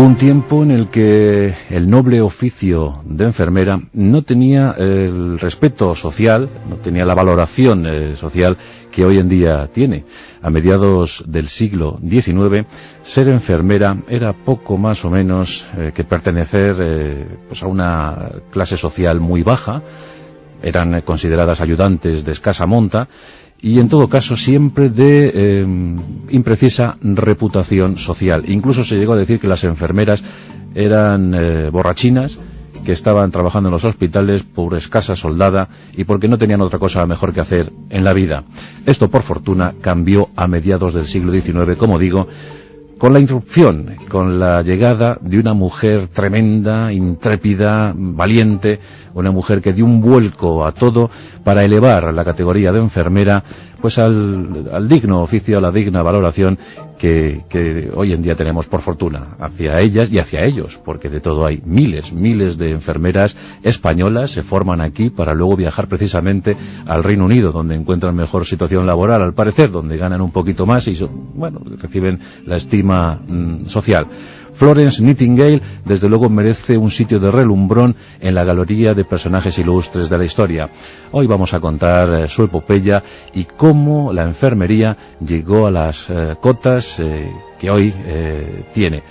un tiempo en el que el noble oficio de enfermera no tenía el respeto social, no tenía la valoración social que hoy en día tiene. A mediados del siglo XIX, ser enfermera era poco más o menos que pertenecer pues a una clase social muy baja. Eran consideradas ayudantes de escasa monta y en todo caso siempre de imprecisa reputación social. Incluso se llegó a decir que las enfermeras eran borrachinas, que estaban trabajando en los hospitales por escasa soldada y porque no tenían otra cosa mejor que hacer en la vida. Esto, por fortuna, cambió a mediados del siglo XIX, como digo, con la irrupción, con la llegada de una mujer tremenda, intrépida, valiente, una mujer que dio un vuelco a todo para elevar la categoría de enfermera pues al digno oficio, a la digna valoración que hoy en día tenemos, por fortuna, hacia ellas y hacia ellos, porque de todo hay miles de enfermeras españolas se forman aquí para luego viajar precisamente al Reino Unido, donde encuentran mejor situación laboral, al parecer, donde ganan un poquito más y reciben la estima social. Florence Nightingale, desde luego, merece un sitio de relumbrón en la galería de personajes ilustres de la historia. Hoy vamos a contar su epopeya y cómo la enfermería llegó a las cotas que hoy tiene.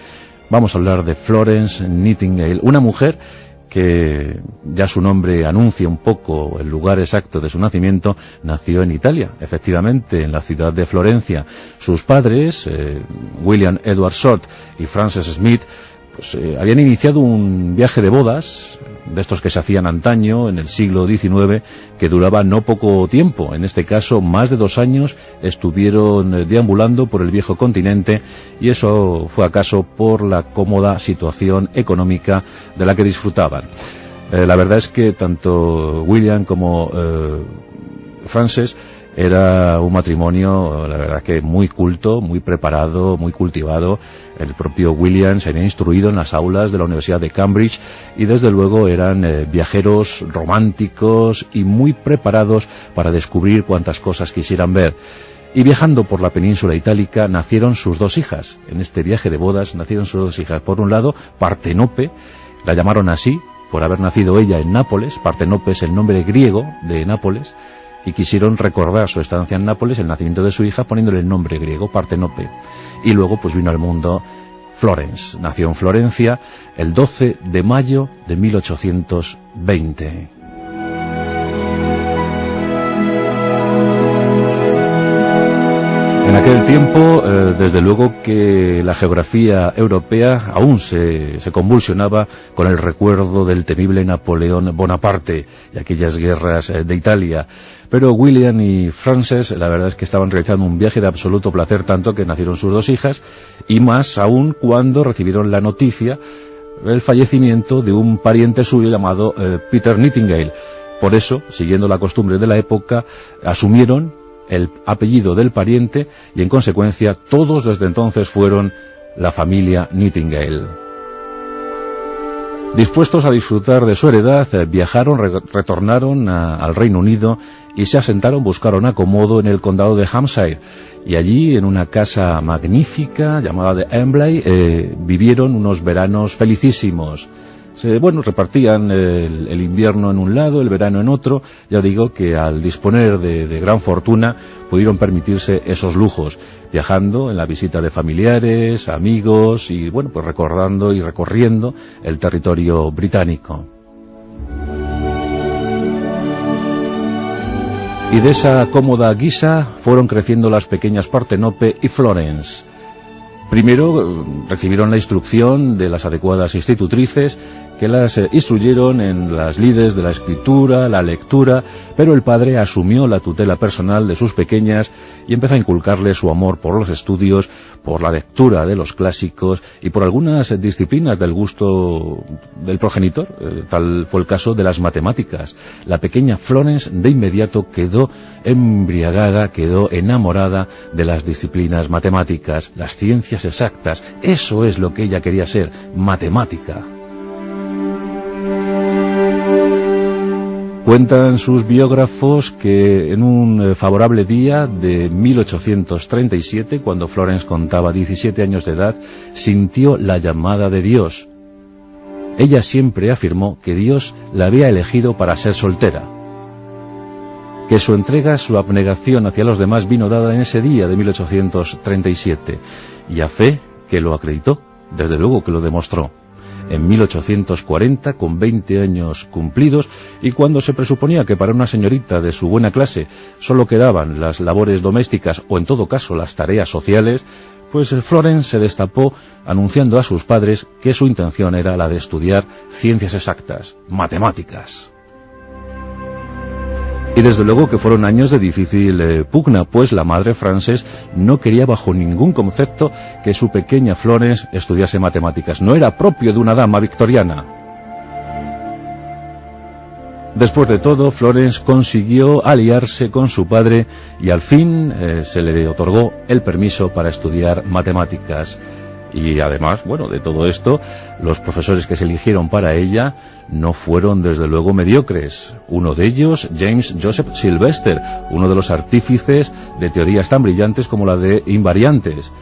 Vamos a hablar de Florence Nightingale, una mujer que ya su nombre anuncia un poco el lugar exacto de su nacimiento. Nació en Italia, efectivamente, en la ciudad de Florencia. Sus padres, William Edward Short y Frances Smith, pues habían iniciado un viaje de bodas, de estos que se hacían antaño, en el siglo XIX, que duraba no poco tiempo. En este caso, más de 2 años estuvieron deambulando por el viejo continente, y eso fue acaso por la cómoda situación económica de la que disfrutaban. La verdad es que tanto William como Frances era un matrimonio, la verdad que muy culto, muy preparado, muy cultivado. El propio William se había instruido en las aulas de la Universidad de Cambridge y desde luego eran viajeros románticos y muy preparados para descubrir cuantas cosas quisieran ver. Y viajando por la península itálica nacieron sus 2 hijas. En este viaje de bodas nacieron sus 2 hijas. Por un lado, Partenope, la llamaron así por haber nacido ella en Nápoles. Partenope es el nombre griego de Nápoles, y quisieron recordar su estancia en Nápoles, el nacimiento de su hija, poniéndole el nombre griego, Partenope. Y luego pues vino al mundo Florence. Nació en Florencia el 12 de mayo de 1820. En aquel tiempo, desde luego que la geografía europea aún se convulsionaba con el recuerdo del temible Napoleón Bonaparte y aquellas guerras de Italia. Pero William y Frances, la verdad es que estaban realizando un viaje de absoluto placer, tanto que nacieron sus 2 hijas, y más aún cuando recibieron la noticia del fallecimiento de un pariente suyo llamado Peter Nightingale. Por eso, siguiendo la costumbre de la época, asumieron el apellido del pariente y en consecuencia todos desde entonces fueron la familia Nightingale. Dispuestos a disfrutar de su heredad, viajaron, retornaron al Reino Unido y se asentaron, buscaron acomodo en el condado de Hampshire, y allí, en una casa magnífica llamada de Embley, vivieron unos veranos felicísimos. Repartían el invierno en un lado, el verano en otro. Ya digo que al disponer de gran fortuna pudieron permitirse esos lujos, viajando en la visita de familiares, amigos y pues recordando y recorriendo el territorio británico. Y de esa cómoda guisa fueron creciendo las pequeñas Partenope y Florence. Primero recibieron la instrucción de las adecuadas institutrices, que las instruyeron en las lides de la escritura, la lectura, pero el padre asumió la tutela personal de sus pequeñas y empezó a inculcarles su amor por los estudios, por la lectura de los clásicos y por algunas disciplinas del gusto del progenitor. Tal fue el caso de las matemáticas. La pequeña Florence de inmediato quedó embriagada, quedó enamorada de las disciplinas matemáticas, las ciencias exactas. Eso es lo que ella quería ser, matemática. Cuentan sus biógrafos que en un favorable día de 1837, cuando Florence contaba 17 años de edad, sintió la llamada de Dios. Ella siempre afirmó que Dios la había elegido para ser soltera, que su entrega, su abnegación hacia los demás vino dada en ese día de 1837, y a fe que lo acreditó, desde luego que lo demostró. En 1840, con 20 años cumplidos, y cuando se presuponía que para una señorita de su buena clase solo quedaban las labores domésticas o en todo caso las tareas sociales, pues Florence se destapó anunciando a sus padres que su intención era la de estudiar ciencias exactas, matemáticas. Y desde luego que fueron años de difícil pugna, pues la madre Frances no quería bajo ningún concepto que su pequeña Florence estudiase matemáticas. No era propio de una dama victoriana. Después de todo, Florence consiguió aliarse con su padre y al fin se le otorgó el permiso para estudiar matemáticas. Y además, bueno, de todo esto, los profesores que se eligieron para ella no fueron desde luego mediocres. Uno de ellos, James Joseph Sylvester, uno de los artífices de teorías tan brillantes como la de invariantes.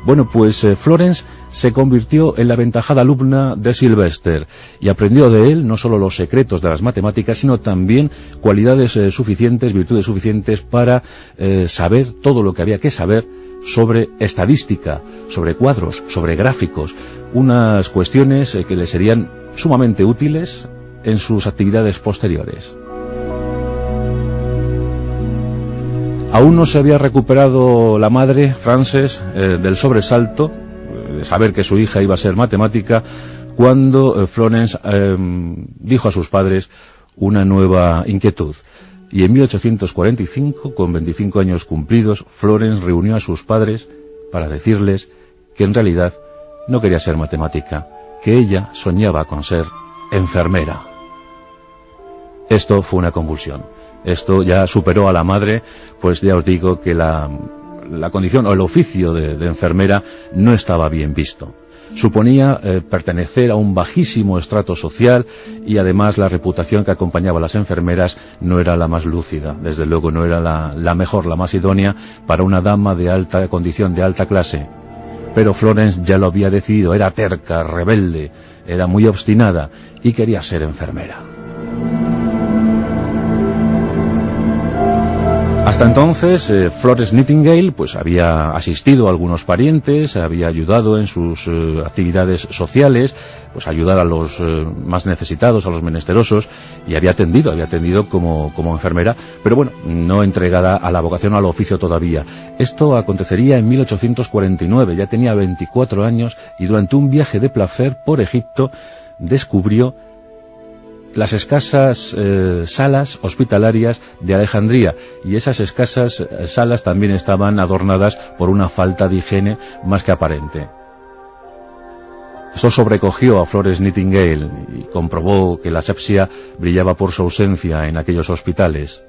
Bueno, pues Florence se convirtió en la aventajada alumna de Sylvester y aprendió de él no solo los secretos de las matemáticas, sino también cualidades suficientes, virtudes suficientes para saber todo lo que había que saber sobre estadística, sobre cuadros, sobre gráficos, unas cuestiones que le serían sumamente útiles en sus actividades posteriores. Aún no se había recuperado la madre, Frances, del sobresalto, de saber que su hija iba a ser matemática, cuando Florence dijo a sus padres una nueva inquietud. Y en 1845, con 25 años cumplidos, Florence reunió a sus padres para decirles que en realidad no quería ser matemática, que ella soñaba con ser enfermera. Esto fue una convulsión. Esto ya superó a la madre, pues ya os digo que la condición o el oficio de enfermera no estaba bien visto. Suponía pertenecer a un bajísimo estrato social y además la reputación que acompañaba a las enfermeras no era la más lúcida, desde luego no era la mejor, la más idónea para una dama de alta condición, de alta clase. Pero Florence ya lo había decidido, era terca, rebelde, era muy obstinada y quería ser enfermera. Hasta entonces, Florence Nightingale pues había asistido a algunos parientes, había ayudado en sus actividades sociales, pues ayudar a los más necesitados, a los menesterosos, y había atendido como enfermera, pero bueno, no entregada a la vocación, al oficio todavía. Esto acontecería en 1849, ya tenía 24 años, y durante un viaje de placer por Egipto descubrió las escasas salas hospitalarias de Alejandría, y esas escasas salas también estaban adornadas por una falta de higiene más que aparente. Eso sobrecogió a Florence Nightingale y comprobó que la asepsia brillaba por su ausencia en aquellos hospitales.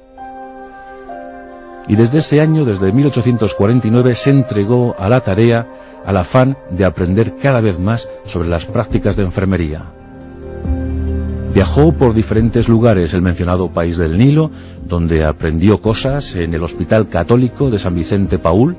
Y desde ese año, desde 1849, se entregó a la tarea, al afán de aprender cada vez más sobre las prácticas de enfermería. Viajó por diferentes lugares, el mencionado país del Nilo, donde aprendió cosas en el Hospital Católico de San Vicente Paúl.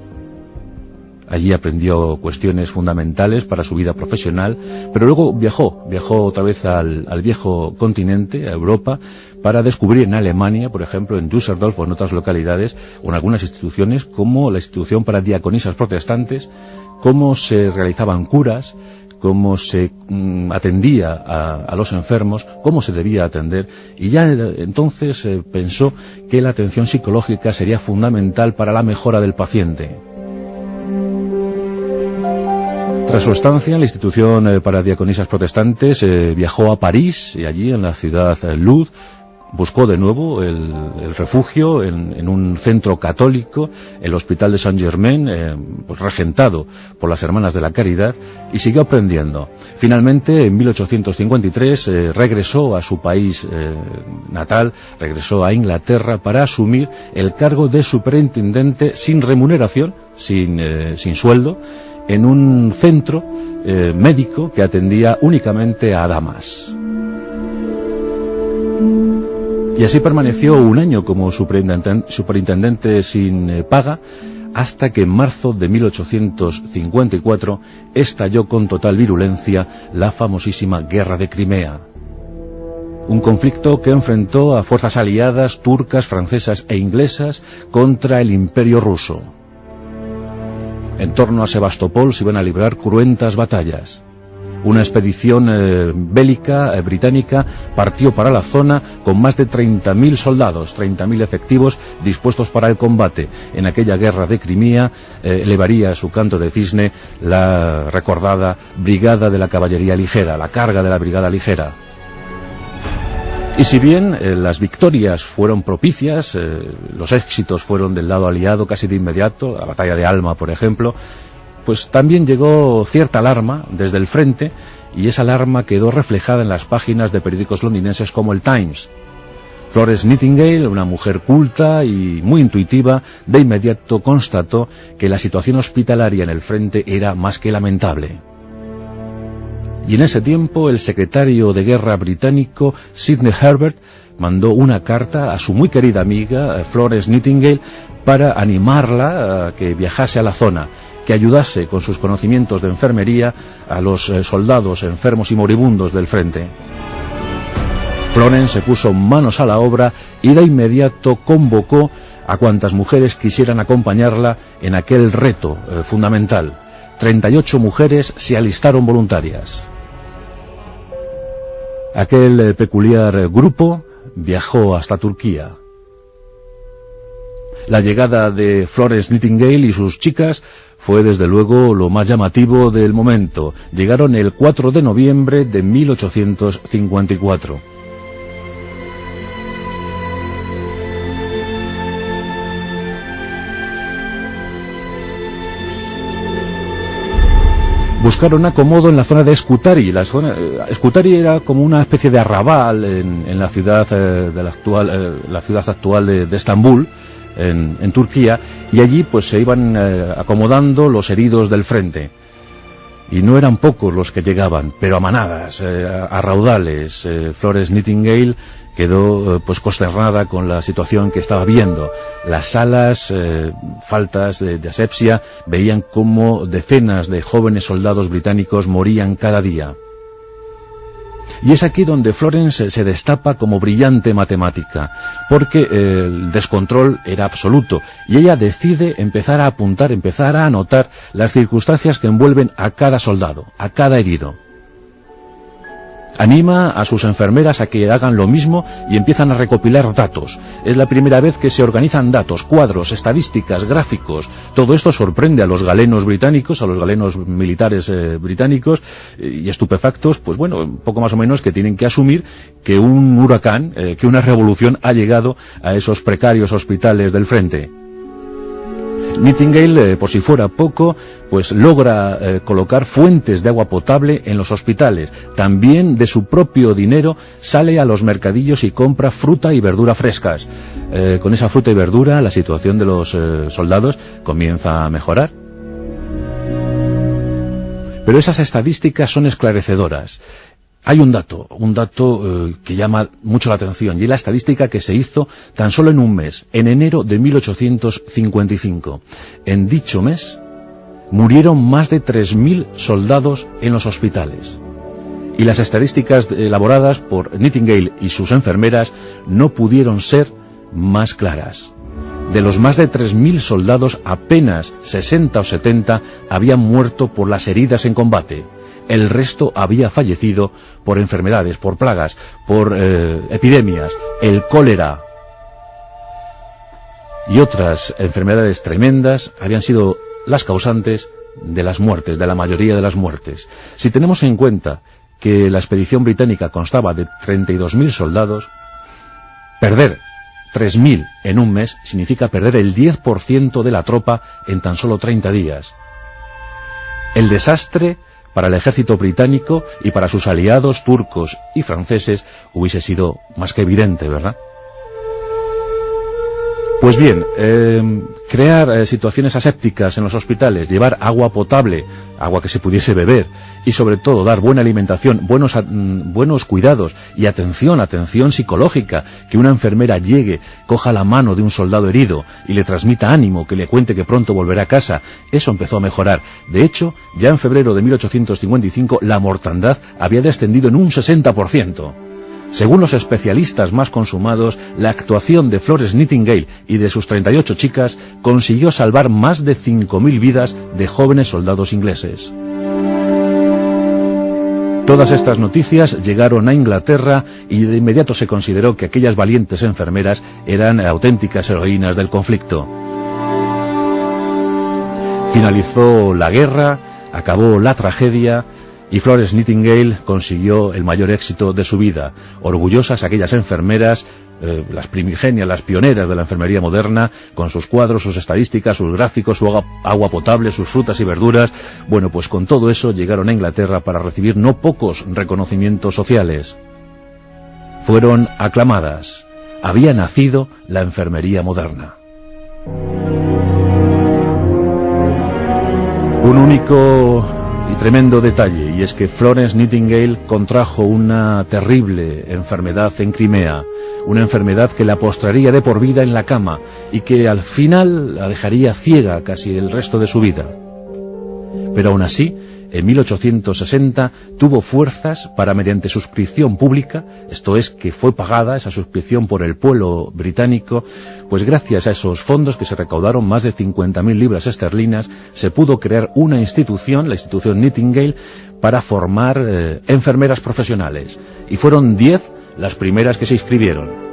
Allí aprendió cuestiones fundamentales para su vida profesional, pero luego viajó otra vez al viejo continente, a Europa, para descubrir en Alemania, por ejemplo, en Düsseldorf o en otras localidades, o en algunas instituciones, como la institución para diaconisas protestantes, cómo se realizaban curas, cómo se atendía a los enfermos, cómo se debía atender, y ya entonces pensó que la atención psicológica sería fundamental para la mejora del paciente. Tras su estancia en la institución para diaconisas protestantes, viajó a París, y allí en la ciudad Lud buscó de nuevo el refugio en un centro católico, el Hospital de Saint-Germain, pues regentado por las Hermanas de la Caridad, y siguió aprendiendo. Finalmente, en 1853, regresó a su país natal, regresó a Inglaterra para asumir el cargo de superintendente sin remuneración, sin sueldo, en un centro médico que atendía únicamente a damas. Y así permaneció un año como superintendente sin paga, hasta que en marzo de 1854 estalló con total virulencia la famosísima Guerra de Crimea. Un conflicto que enfrentó a fuerzas aliadas turcas, francesas e inglesas contra el Imperio ruso. En torno a Sebastopol se iban a librar cruentas batallas. Una expedición bélica británica partió para la zona con más de 30.000 soldados, 30.000 efectivos dispuestos para el combate. En aquella guerra de Crimea elevaría su canto de cisne la recordada Brigada de la Caballería Ligera, la carga de la Brigada Ligera. Y si bien las victorias fueron propicias, los éxitos fueron del lado aliado casi de inmediato, la batalla de Alma, por ejemplo, pues también llegó cierta alarma desde el frente, y esa alarma quedó reflejada en las páginas de periódicos londinenses como el Times. Florence Nightingale, una mujer culta y muy intuitiva, de inmediato constató que la situación hospitalaria en el frente era más que lamentable. Y en ese tiempo el secretario de Guerra británico, Sidney Herbert, mandó una carta a su muy querida amiga, Florence Nightingale, para animarla a que viajase a la zona, que ayudase con sus conocimientos de enfermería a los soldados enfermos y moribundos del frente. Florence se puso manos a la obra y de inmediato convocó a cuantas mujeres quisieran acompañarla en aquel reto fundamental. 38 mujeres se alistaron voluntarias. Aquel peculiar grupo viajó hasta Turquía. La llegada de Florence Nightingale y sus chicas fue desde luego lo más llamativo del momento. Llegaron el 4 de noviembre de 1854. Buscaron acomodo en la zona de Scutari. Scutari era como una especie de arrabal en la ciudad la ciudad actual de Estambul, en Turquía, y allí pues se iban acomodando los heridos del frente. Y no eran pocos los que llegaban, pero a manadas, a raudales. Florence Nightingale quedó pues consternada con la situación que estaba viendo. Las salas, faltas de asepsia, veían cómo decenas de jóvenes soldados británicos morían cada día. Y es aquí donde Florence se destapa como brillante matemática, porque el descontrol era absoluto, y ella decide empezar a apuntar, empezar a anotar las circunstancias que envuelven a cada soldado, a cada herido. Anima a sus enfermeras a que hagan lo mismo y empiezan a recopilar datos. Es la primera vez que se organizan datos, cuadros, estadísticas, gráficos. Todo esto sorprende a los galenos británicos, a los galenos militares británicos, y estupefactos, pues bueno, poco más o menos que tienen que asumir que un huracán, que una revolución ha llegado a esos precarios hospitales del frente. Nightingale, por si fuera poco, pues logra colocar fuentes de agua potable en los hospitales. También de su propio dinero sale a los mercadillos y compra fruta y verdura frescas. Con esa fruta y verdura la situación de los soldados comienza a mejorar. Pero esas estadísticas son esclarecedoras. Hay un dato que llama mucho la atención, y es la estadística que se hizo tan solo en un mes, en enero de 1855. En dicho mes murieron más de 3.000 soldados en los hospitales. Y las estadísticas elaboradas por Nightingale y sus enfermeras no pudieron ser más claras. De los más de 3.000 soldados, apenas 60 o 70 habían muerto por las heridas en combate. El resto había fallecido por enfermedades, por plagas, por epidemias, el cólera y otras enfermedades tremendas habían sido las causantes de las muertes, de la mayoría de las muertes. Si tenemos en cuenta que la expedición británica constaba de 32.000 soldados, perder 3.000 en un mes significa perder el 10% de la tropa en tan solo 30 días. El desastre para el ejército británico y para sus aliados turcos y franceses hubiese sido más que evidente, ¿verdad? Pues bien, crear situaciones asépticas en los hospitales, llevar agua potable agua que se pudiese beber, y sobre todo dar buena alimentación, buenos cuidados y atención psicológica, que una enfermera llegue, coja la mano de un soldado herido y le transmita ánimo, que le cuente que pronto volverá a casa. Eso empezó a mejorar. De hecho, ya en febrero de 1855 la mortandad había descendido en un 60%. Según los especialistas más consumados, la actuación de Florence Nightingale y de sus 38 chicas consiguió salvar más de 5.000 vidas de jóvenes soldados ingleses. Todas estas noticias llegaron a Inglaterra y de inmediato se consideró que aquellas valientes enfermeras eran auténticas heroínas del conflicto. Finalizó la guerra, acabó la tragedia, y Florence Nightingale consiguió el mayor éxito de su vida. Orgullosas aquellas enfermeras, las primigenias, las pioneras de la enfermería moderna, con sus cuadros, sus estadísticas, sus gráficos, su agua potable, sus frutas y verduras. Bueno, pues con todo eso llegaron a Inglaterra para recibir no pocos reconocimientos sociales. Fueron aclamadas. Había nacido la enfermería moderna. Un único y tremendo detalle, y es que Florence Nightingale contrajo una terrible enfermedad en Crimea, una enfermedad que la postraría de por vida en la cama y que al final la dejaría ciega casi el resto de su vida. Pero aún así, en 1860 tuvo fuerzas para, mediante suscripción pública, esto es, que fue pagada esa suscripción por el pueblo británico, pues gracias a esos fondos que se recaudaron, más de 50.000 libras esterlinas, se pudo crear una institución, la institución Nightingale, para formar enfermeras profesionales. Y fueron 10 las primeras que se inscribieron.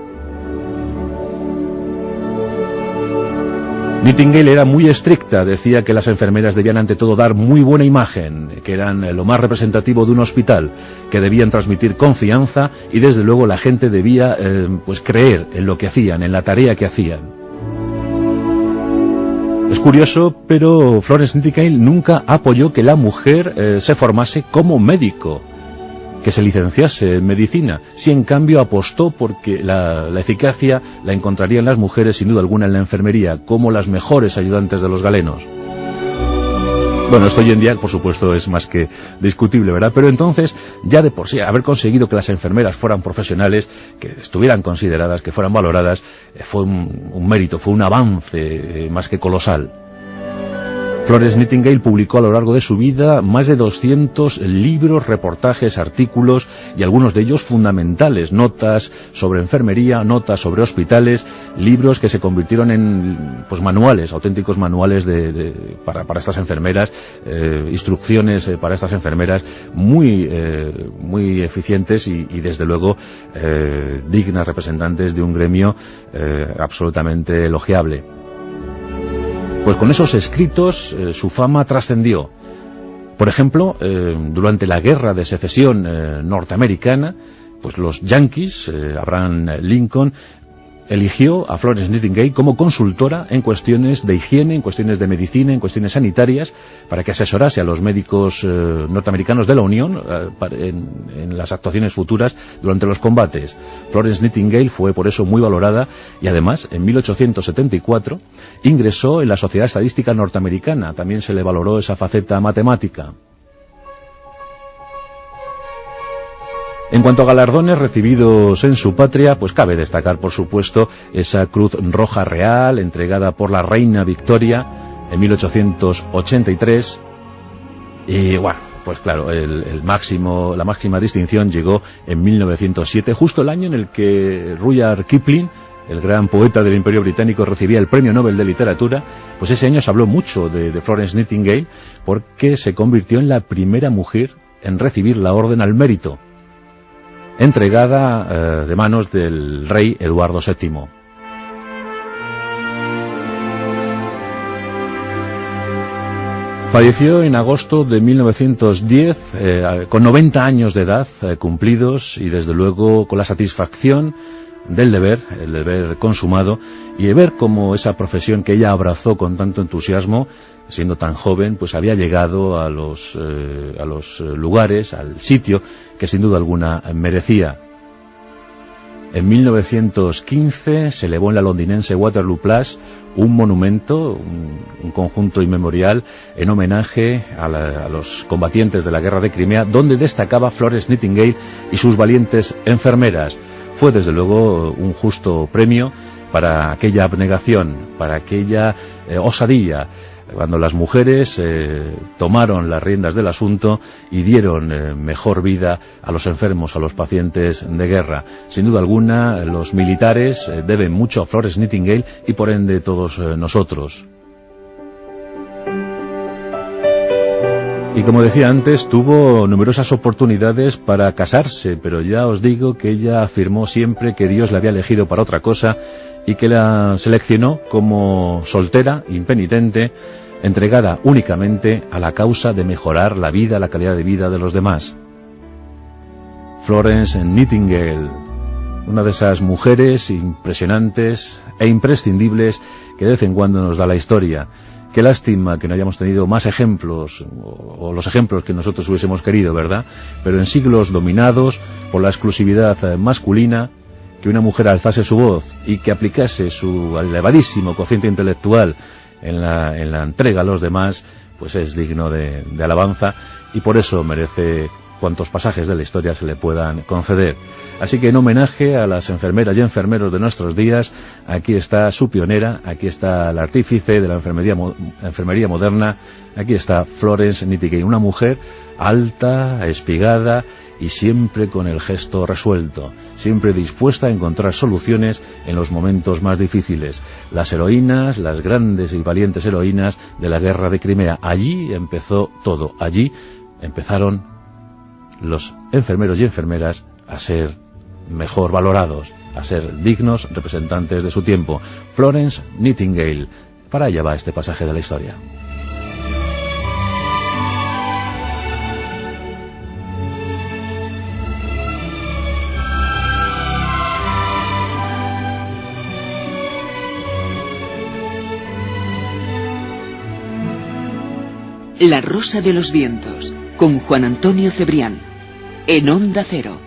Nightingale era muy estricta, decía que las enfermeras debían ante todo dar muy buena imagen, que eran lo más representativo de un hospital, que debían transmitir confianza y desde luego la gente debía pues creer en lo que hacían, en la tarea que hacían. Es curioso, pero Florence Nightingale nunca apoyó que la mujer se formase como médico, que se licenciase en medicina, si en cambio apostó porque la eficacia la encontrarían las mujeres sin duda alguna en la enfermería, como las mejores ayudantes de los galenos. Bueno, esto hoy en día, por supuesto, es más que discutible, ¿verdad? Pero entonces, ya de por sí, haber conseguido que las enfermeras fueran profesionales, que estuvieran consideradas, que fueran valoradas, fue un mérito, fue un avance más que colosal. Florence Nightingale publicó a lo largo de su vida más de 200 libros, reportajes, artículos y algunos de ellos fundamentales, notas sobre enfermería, notas sobre hospitales, libros que se convirtieron en pues manuales, auténticos manuales para estas enfermeras, instrucciones para estas enfermeras muy eficientes y desde luego dignas representantes de un gremio absolutamente elogiable. Pues con esos escritos su fama trascendió. Por ejemplo, durante la Guerra de Secesión norteamericana, pues los yanquis, Abraham Lincoln, eligió a Florence Nightingale como consultora en cuestiones de higiene, en cuestiones de medicina, en cuestiones sanitarias, para que asesorase a los médicos norteamericanos de la Unión en las actuaciones futuras durante los combates. Florence Nightingale fue por eso muy valorada y además en 1874 ingresó en la Sociedad Estadística Norteamericana. También se le valoró esa faceta matemática. En cuanto a galardones recibidos en su patria, pues cabe destacar, por supuesto, esa Cruz Roja Real entregada por la Reina Victoria en 1883. Y bueno, pues claro, la máxima distinción llegó en 1907, justo el año en el que Rudyard Kipling, el gran poeta del Imperio Británico, recibía el Premio Nobel de Literatura. Pues ese año se habló mucho de Florence Nightingale porque se convirtió en la primera mujer en recibir la Orden al Mérito, entregada de manos del rey Eduardo VII. Falleció en agosto de 1910, con 90 años de edad cumplidos y desde luego con la satisfacción del deber, el deber consumado, y de ver cómo esa profesión que ella abrazó con tanto entusiasmo, siendo tan joven, pues había llegado a los lugares, al sitio que sin duda alguna merecía. En 1915 se elevó en la londinense Waterloo Place un monumento, un conjunto inmemorial en homenaje a los combatientes de la guerra de Crimea, donde destacaba Florence Nightingale y sus valientes enfermeras. Fue desde luego un justo premio para aquella abnegación, para aquella osadía, cuando las mujeres tomaron las riendas del asunto y dieron mejor vida a los enfermos, a los pacientes de guerra. Sin duda alguna, los militares deben mucho a Florence Nightingale y por ende todos nosotros. Y como decía antes, tuvo numerosas oportunidades para casarse, pero ya os digo que ella afirmó siempre que Dios la había elegido para otra cosa y que la seleccionó como soltera, impenitente, entregada únicamente a la causa de mejorar la vida, la calidad de vida de los demás. Florence Nightingale, una de esas mujeres impresionantes e imprescindibles que de vez en cuando nos da la historia. Qué lástima que no hayamos tenido más ejemplos, o los ejemplos que nosotros hubiésemos querido, ¿verdad? Pero en siglos dominados por la exclusividad masculina, que una mujer alzase su voz y que aplicase su elevadísimo cociente intelectual en la entrega a los demás, pues es digno de alabanza, y por eso merece cuantos pasajes de la historia se le puedan conceder. Así que en homenaje a las enfermeras y enfermeros de nuestros días, aquí está su pionera, aquí está la artífice de la enfermería moderna, aquí está Florence Nightingale, una mujer alta, espigada y siempre con el gesto resuelto, siempre dispuesta a encontrar soluciones en los momentos más difíciles. Las heroínas, las grandes y valientes heroínas de la guerra de Crimea. Allí empezó todo, allí empezaron los enfermeros y enfermeras a ser mejor valorados, a ser dignos representantes de su tiempo. Florence Nightingale, para allá va este pasaje de la historia. La Rosa de los Vientos, con Juan Antonio Cebrián, en Onda Cero.